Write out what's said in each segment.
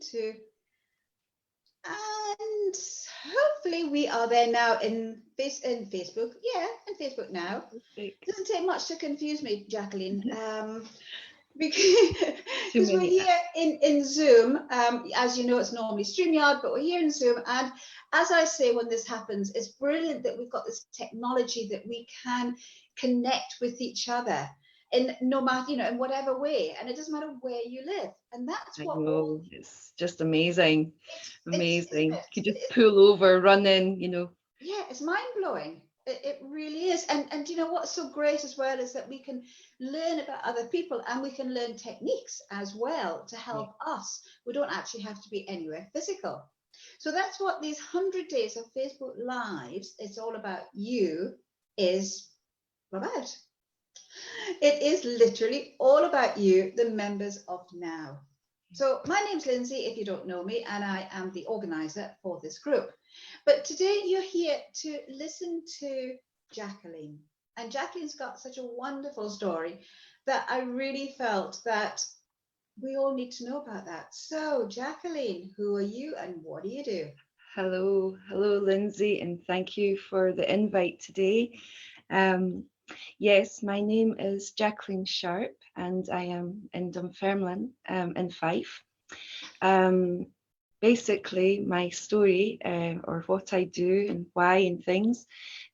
listening to. And hopefully we are there now in Facebook. Yeah, in Facebook now. Perfect. Doesn't take much to confuse me, Jacqueline. Too Because we're many here in Zoom. As you know, it's normally StreamYard, but we're here in Zoom. And as I say, when this happens, it's brilliant that we've got this technology that we can connect with each other in no matter, in whatever way. And it doesn't matter where you live. And that's I what all know, it's just amazing. isn't Amazing. it? You just pull over, run in. Yeah, it's mind blowing. It really is. And you know what's so great as well is that we can learn about other people and we can learn techniques as well to Yeah. help us. We don't actually have to be anywhere physical. So that's what these 100 days of Facebook Lives, it's all about you, is about. It is literally all about you, the members of Now. So my name's Lindsay, if you don't know me, and I am the organizer for this group. But today you're here to listen to Jacqueline. And Jacqueline's got such a wonderful story that I really felt that we all need to know about that. So, Jacqueline, who are you and what do you do? Hello, Lindsay, and thank you for the invite today. Um, yes, my name is Jacqueline Sharp, and I am in Dunfermline, in Fife. Um, Basically, my story, or what I do and why and things,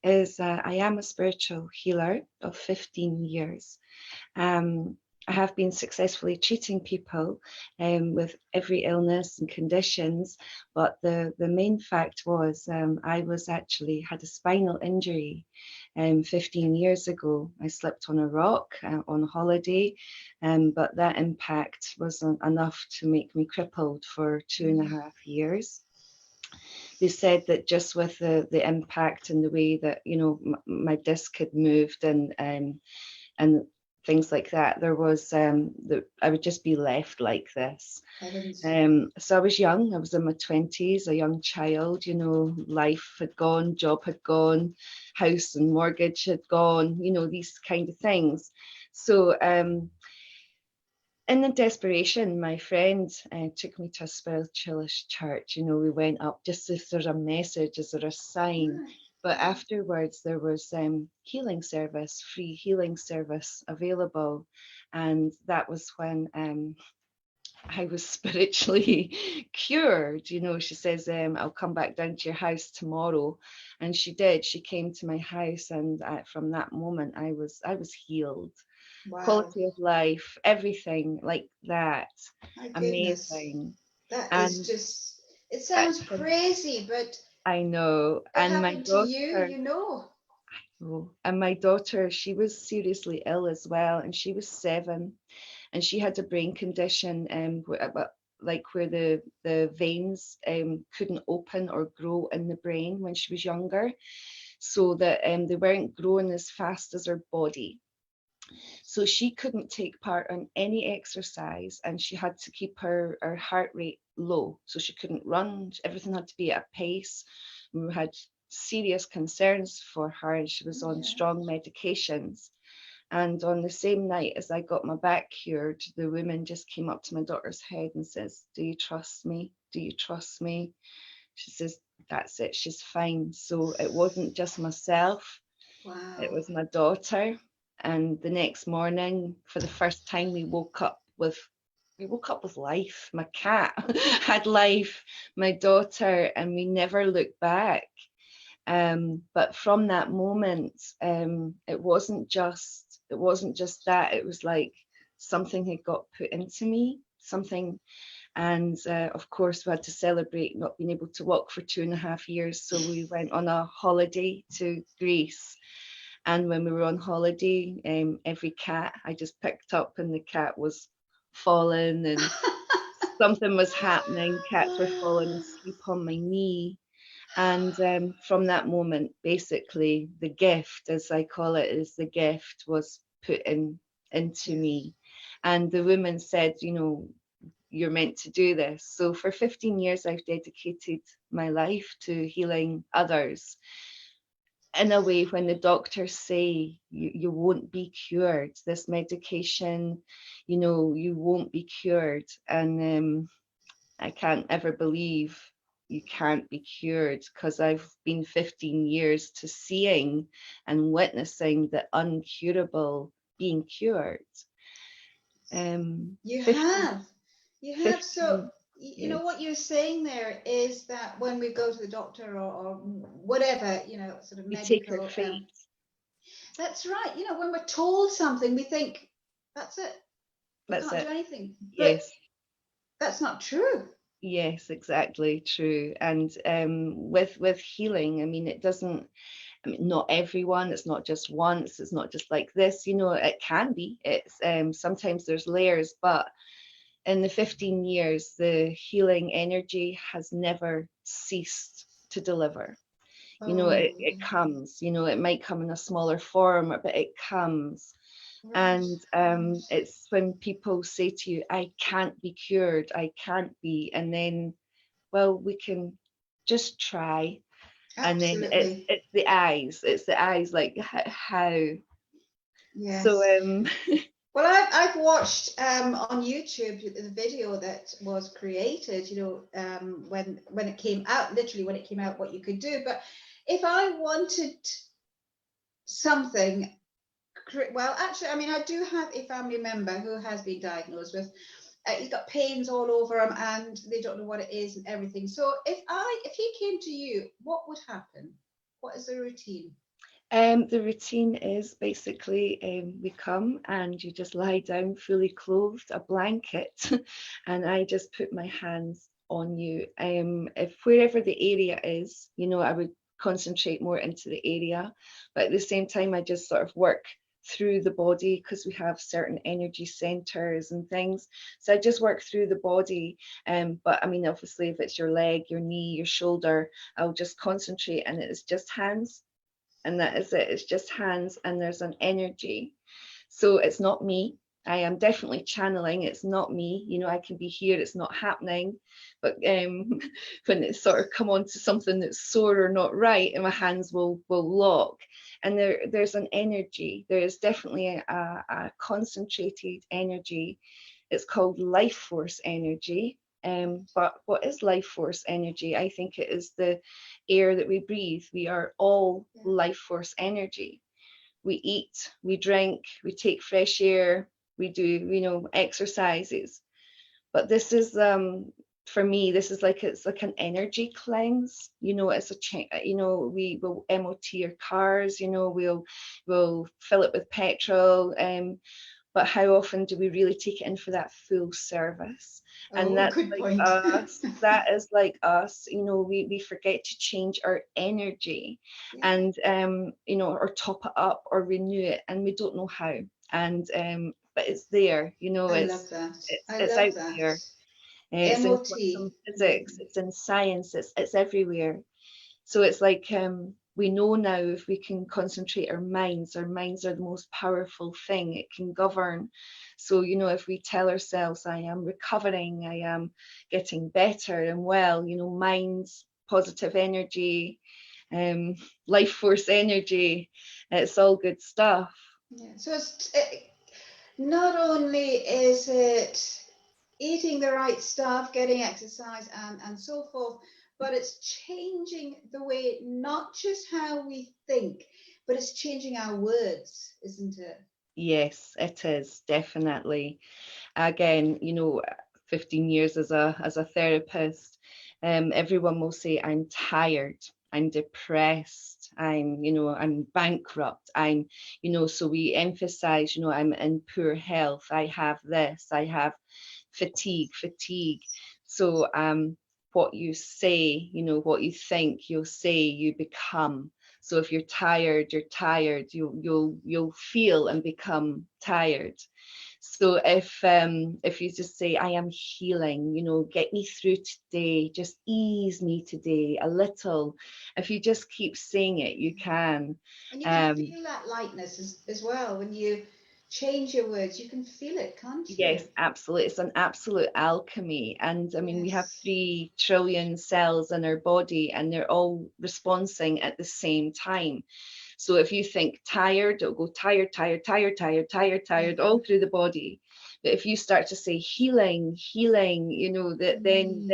is I am a spiritual healer of 15 years. Um, I have been successfully treating people with every illness and conditions, but the main fact was I was actually had a spinal injury 15 years ago. I slipped on a rock on holiday, but that impact was enough to make me crippled for 2.5 years. They said that just with the impact and the way that my disc had moved and things like that, there was that I would just be left like this. Heavens. So I was young, I was in my 20s, a young child, life had gone, job had gone, house and mortgage had gone, these kind of things. So in the desperation, my friend took me to a spiritualist church. We went up just if there's a message, is there a sign? But afterwards, there was healing service, free healing service available. And that was when I was spiritually cured. She says, I'll come back down to your house tomorrow. And she did. She came to my house. And from that moment, I was healed. Wow. Quality of life, everything like that. My goodness. Amazing. That is And just, it uh, sounds crazy, but I know. it And my happened to you, daughter, you know. oh, and my daughter, she was seriously ill as well, and she was 7, and she had a brain condition, like where the veins couldn't open or grow in the brain when she was younger, so that they weren't growing as fast as her body. So she couldn't take part in any exercise and she had to keep her heart rate low. So she couldn't run, everything had to be at a pace. We had serious concerns for her and she was on Yeah. strong medications. And on the same night as I got my back cured, the woman just came up to my daughter's head and says, "Do you trust me? Do you trust me?" She says, "That's it, she's fine." So it wasn't just myself, it Wow. was my daughter. And the next morning, for the first time, we woke up with life. My cat had life, my daughter, and we never looked back. But from that moment, it wasn't just that. It was like something had got put into me, something. And of course, we had to celebrate not being able to walk for 2.5 years. So we went on a holiday to Greece. And when we were on holiday, every cat I just picked up, and the cat was falling, and something was happening. Cats were falling asleep on my knee. And from that moment, basically, the gift, as I call it, is the gift was put into Yes. me. And the woman said, "You're meant to do this." So for 15 years, I've dedicated my life to healing others in a way. When the doctors say you won't be cured, this medication, you won't be cured. I can't ever believe you can't be cured, because I've been 15 years to seeing and witnessing the uncurable being cured. You 15, have. You have. So, 15 you know, years. what you're saying there is that when we go to the doctor or whatever, you know, sort of We take our medical, fate. that's right. You know, when we're told something, we think, that's it. We That's can't do it. anything. But Yes. that's not true. Yes, exactly true. And with healing, I mean, it doesn't. I mean, not everyone. It's not just once. It's not just like this. You know, it can be. It's sometimes there's layers, but in the 15 years, the healing energy has never ceased to deliver. You know, Oh, it comes. You know, it might come in a smaller form, but it comes. right. And Right. it's when people say to you, I can't be cured, I can't be, and then, well, we can just try. And then Absolutely. it's the eyes, like how. So Yes. Well, I've watched on YouTube the video that was created, you know, when it came out, literally when it came out, what you could do. But if I wanted something, well, actually, I mean, I do have a family member who has been diagnosed with, he's got pains all over him, and they don't know what it is and everything. So if he came to you, what would happen? What is the routine? the routine is basically, we come and you just lie down fully clothed, a blanket, and I just put my hands on you. If wherever the area is, you know, I would concentrate more into the area, but at the same time, I just sort of work through the body, because we have certain energy centers and things. So I just work through the body. But I mean, obviously, if it's your leg, your knee, your shoulder, I'll just concentrate, and it's just hands, and that is it. It's just hands, and there's an energy. So it's not me. I am definitely channeling. It's not me. You know, I can be here. It's not happening. But when it's sort of come on to something that's sore or not right, and my hands will lock. And there's an energy. There is definitely a concentrated energy. It's called life force energy. But what is life force energy? I think it is the air that we breathe. We are all Yeah. life force energy. We eat, we drink, we take fresh air, we do, you know, exercises. But this is, for me, this is like, it's like an energy cleanse. You know, it's a you know, we will MOT our cars. You know, we'll fill it with petrol. But how often do we really take it in for that full service? And Oh, that's good like point. us. That is like us. You know, we forget to change our energy, Yeah, and you know, or top it up or renew it, and we don't know how. And but it's there. You know, I love that. I it's love out that. there. It's in MOT. quantum physics. It's in science. It's everywhere. So it's like, we know now, if we can concentrate our minds are the most powerful thing. It can govern. So, you know, if we tell ourselves, I am recovering, I am getting better and well, you know, minds, positive energy, life force energy, it's all good stuff. Yeah. So not only is it eating the right stuff, getting exercise, and so forth, but it's changing the way, not just how we think, but it's changing our words, isn't it? Yes, it is definitely. Again, you know, 15 years as a therapist, everyone will say, I'm tired, I'm depressed, I'm, you know, I'm bankrupt, I'm, you know, so we emphasize, you know, I'm in poor health, I have this, I have fatigue. So what you say, you know, what you think, you'll say, you become. So if you're tired, you're tired. You'll feel and become tired. So if you just say, I am healing, you know, get me through today, just ease me today a little. If you just keep saying it, you can. And you can Um, feel that lightness as well when you change your words. You can feel it, can't yes, you? absolutely. It's an absolute alchemy. And I mean, we have Yes. 3 trillion cells in our body, and they're all responding at the same time. So if you think tired, it'll go tired, Yeah. all through the body. But if you start to say healing, healing, you know, that then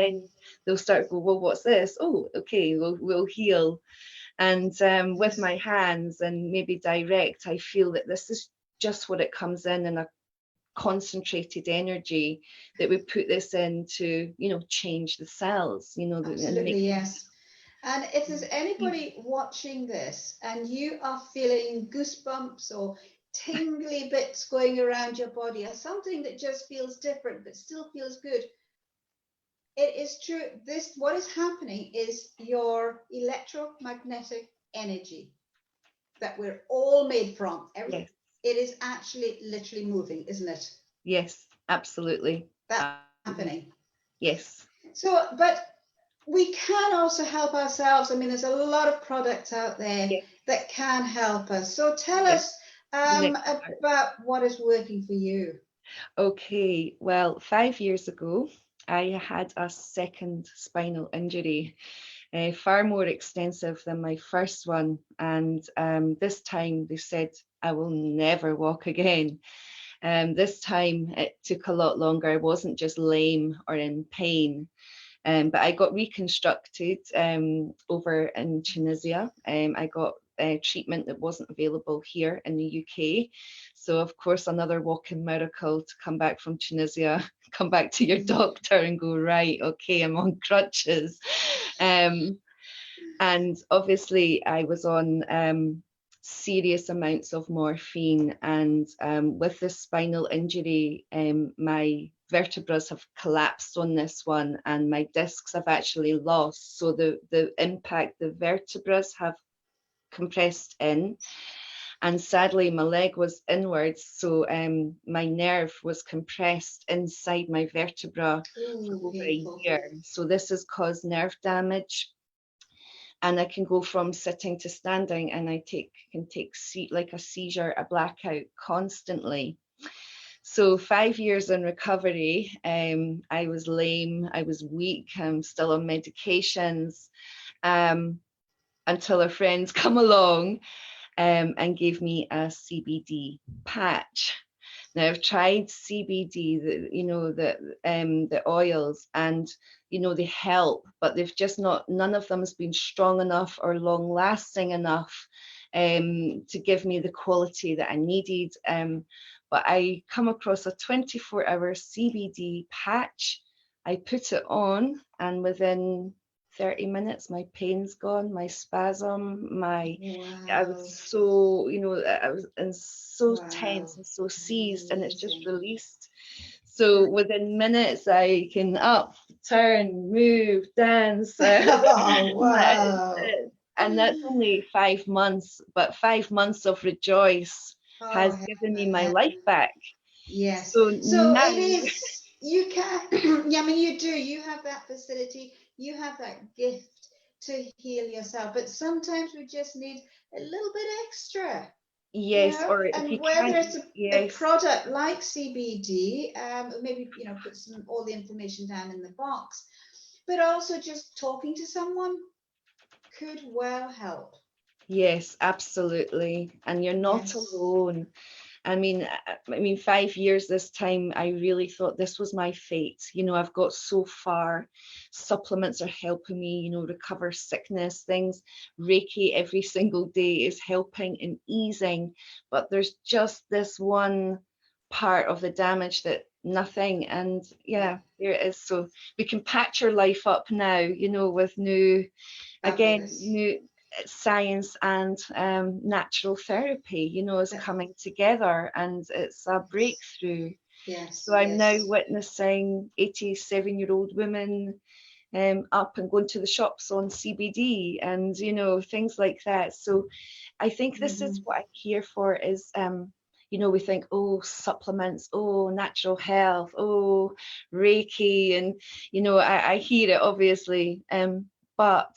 they'll start to go, well, what's this? Oh, okay, we'll heal. And with my hands and maybe direct, I feel that this is just what it comes in a concentrated energy, that we put this in to, you know, change the cells, you know, and Absolutely, make yes. And if there's anybody watching this and you are feeling goosebumps or tingly bits going around your body, or something that just feels different but still feels good, it is true. This, what is happening is your electromagnetic energy that we're all made from. yes, It is actually literally moving, isn't it? yes, absolutely. That's happening. Yes. So, but we can also help ourselves. I mean, there's a lot of products out there Yes. that can help us. So tell Yes. us The next part. about what is working for you. Okay, well, 5 years ago, I had a second spinal injury, far more extensive than my first one. And this time they said I will never walk again. This time it took a lot longer. I wasn't just lame or in pain. But I got reconstructed over in Tunisia. I got treatment that wasn't available here in the UK. So, of course, another walking miracle to come back from Tunisia, come back to your doctor and go, right, okay, I'm on crutches. And obviously, I was on serious amounts of morphine. And with this spinal injury, my vertebrae have collapsed on this one, and my discs have actually lost. So the impact, the vertebrae have compressed in. And sadly, my leg was inwards, so my nerve was compressed inside my vertebra for Ooh, over a painful. year. So this has caused nerve damage, and I can go from sitting to standing, and I can take like a seizure, a blackout constantly. So 5 years in recovery, I was lame, I was weak, I'm still on medications, until a friend's come along and gave me a CBD patch. Now I've tried CBD, the oils, and they help, but they've just not. None of them has been strong enough or long lasting enough to give me the quality that I needed. But I come across a 24-hour CBD patch. I put it on, and within 30 minutes, my pain's gone, my spasm, I was Wow. so, I was and so Wow. tense and so seized, and it's just Amazing. released. So within minutes, I can up, turn, move, dance. Oh, wow. And that's only 5 months, but 5 months of rejoice Oh, has given me heaven, my life heaven. back. Yes. So So now, it is, you can, yeah, I mean, you do, you have that facility, you have that gift to heal yourself, but sometimes we just need a little bit extra, yes, or if and you whether can't, it's a yes, product like CBD, maybe, put all the information down in the box, but also just talking to someone could well help. yes, absolutely. And you're not Yes. alone. I mean, 5 years this time, I really thought this was my fate. I've got so far. Supplements are helping me, recover sickness, things. Reiki every single day is helping and easing. But there's just this one part of the damage that nothing. And Yeah. yeah, there it is. So we can patch your life up now, with Fabulous. new science and natural therapy, is That, coming together, and it's a breakthrough. yes, So I'm now yes. witnessing 87-year-old women up and going to the shops on CBD and, things like that. So I think this is Hmm. what I'm here for is, we think, oh, supplements, oh, natural health, oh, Reiki. And, I hear it obviously, but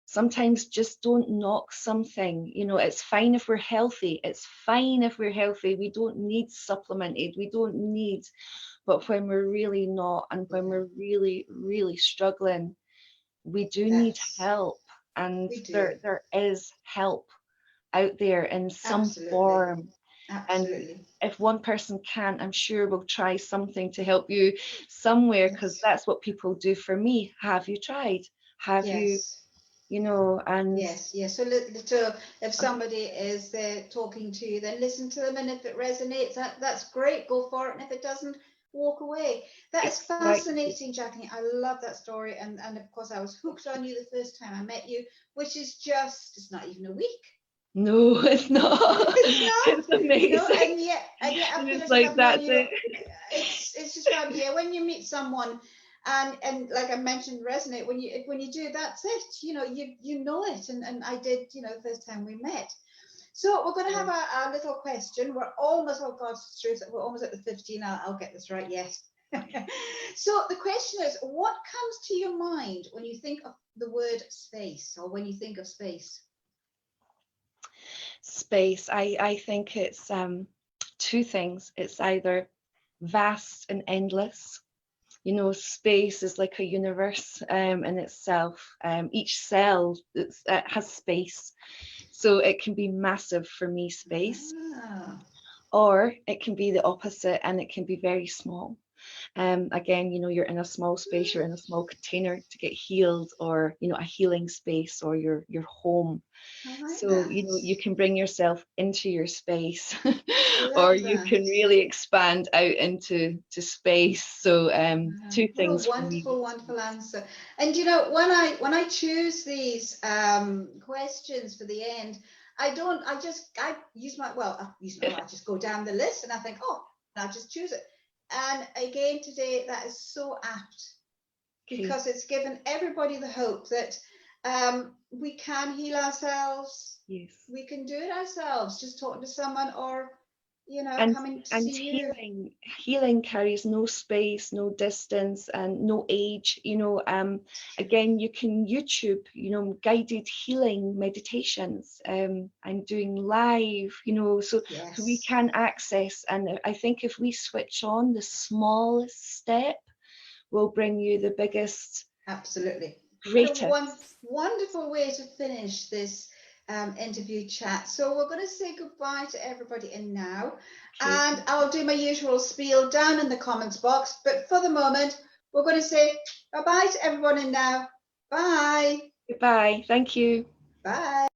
sometimes just don't knock something. It's fine if we're healthy. It's fine if we're healthy. We don't need supplemented. We don't need, but when we're really not, and when Yeah, we're really, really struggling, we do need that's, help. And we do. there is help out there in some Absolutely. form. Absolutely. And if one person can't, I'm sure we'll try something to help you somewhere, because Yes. that's what people do for me. Have you tried? Have you, Yes. and Yes, yes. So if somebody is talking to you, then listen to them, and if it resonates, that's great. Go for it, and if it doesn't, walk away. That is exactly. fascinating, Jacqueline. I love that story, and of course, I was hooked on you the first time I met you, which is it's not even a week. No, it's not. It's not, It's amazing. and yet I And feel it's as if like, I've known that's you. it. It's just fun. Yeah, when you meet someone, and like I mentioned, resonate. When you do, that's it. You know it, and I did. The first time we met. So we're going to have a little question. We're almost, oh God, we're almost at the 15. I'll get this right. Yes. So the question is, what comes to your mind when you think of the word space, or when you think of space? Space. I think it's two things. It's either vast and endless. Space is like a universe in itself. Each cell has space. So it can be massive for me, space, Ah, or it can be the opposite and it can be very small. Again, you're in a small space, you're in a small container to get healed, or, a healing space, or your home. I like So, that. you can bring yourself into your space, or Love you that. can really expand out into space. So, two What a things for me. wonderful, wonderful answer. And when I choose these questions for the end, I don't. I use my well. I just go down the list and I think, oh, I just choose it. And again today, that is so apt, Okay. because it's given everybody the hope that we can heal ourselves. Yes. We can do it ourselves. Just talking to someone, or and coming to and see you. healing carries no space, no distance, and no age. Again, you can YouTube, guided healing meditations. I'm doing live, so we Yes. can access. And I think if we switch on, the smallest step will bring you the biggest, Absolutely. What a greatest. wonderful way to finish this interview chat. So we're going to say goodbye to everybody in now, Okay. and I'll do my usual spiel down in the comments box. But for the moment, we're going to say bye-bye to everyone in now. Bye. Goodbye. Thank you. Bye.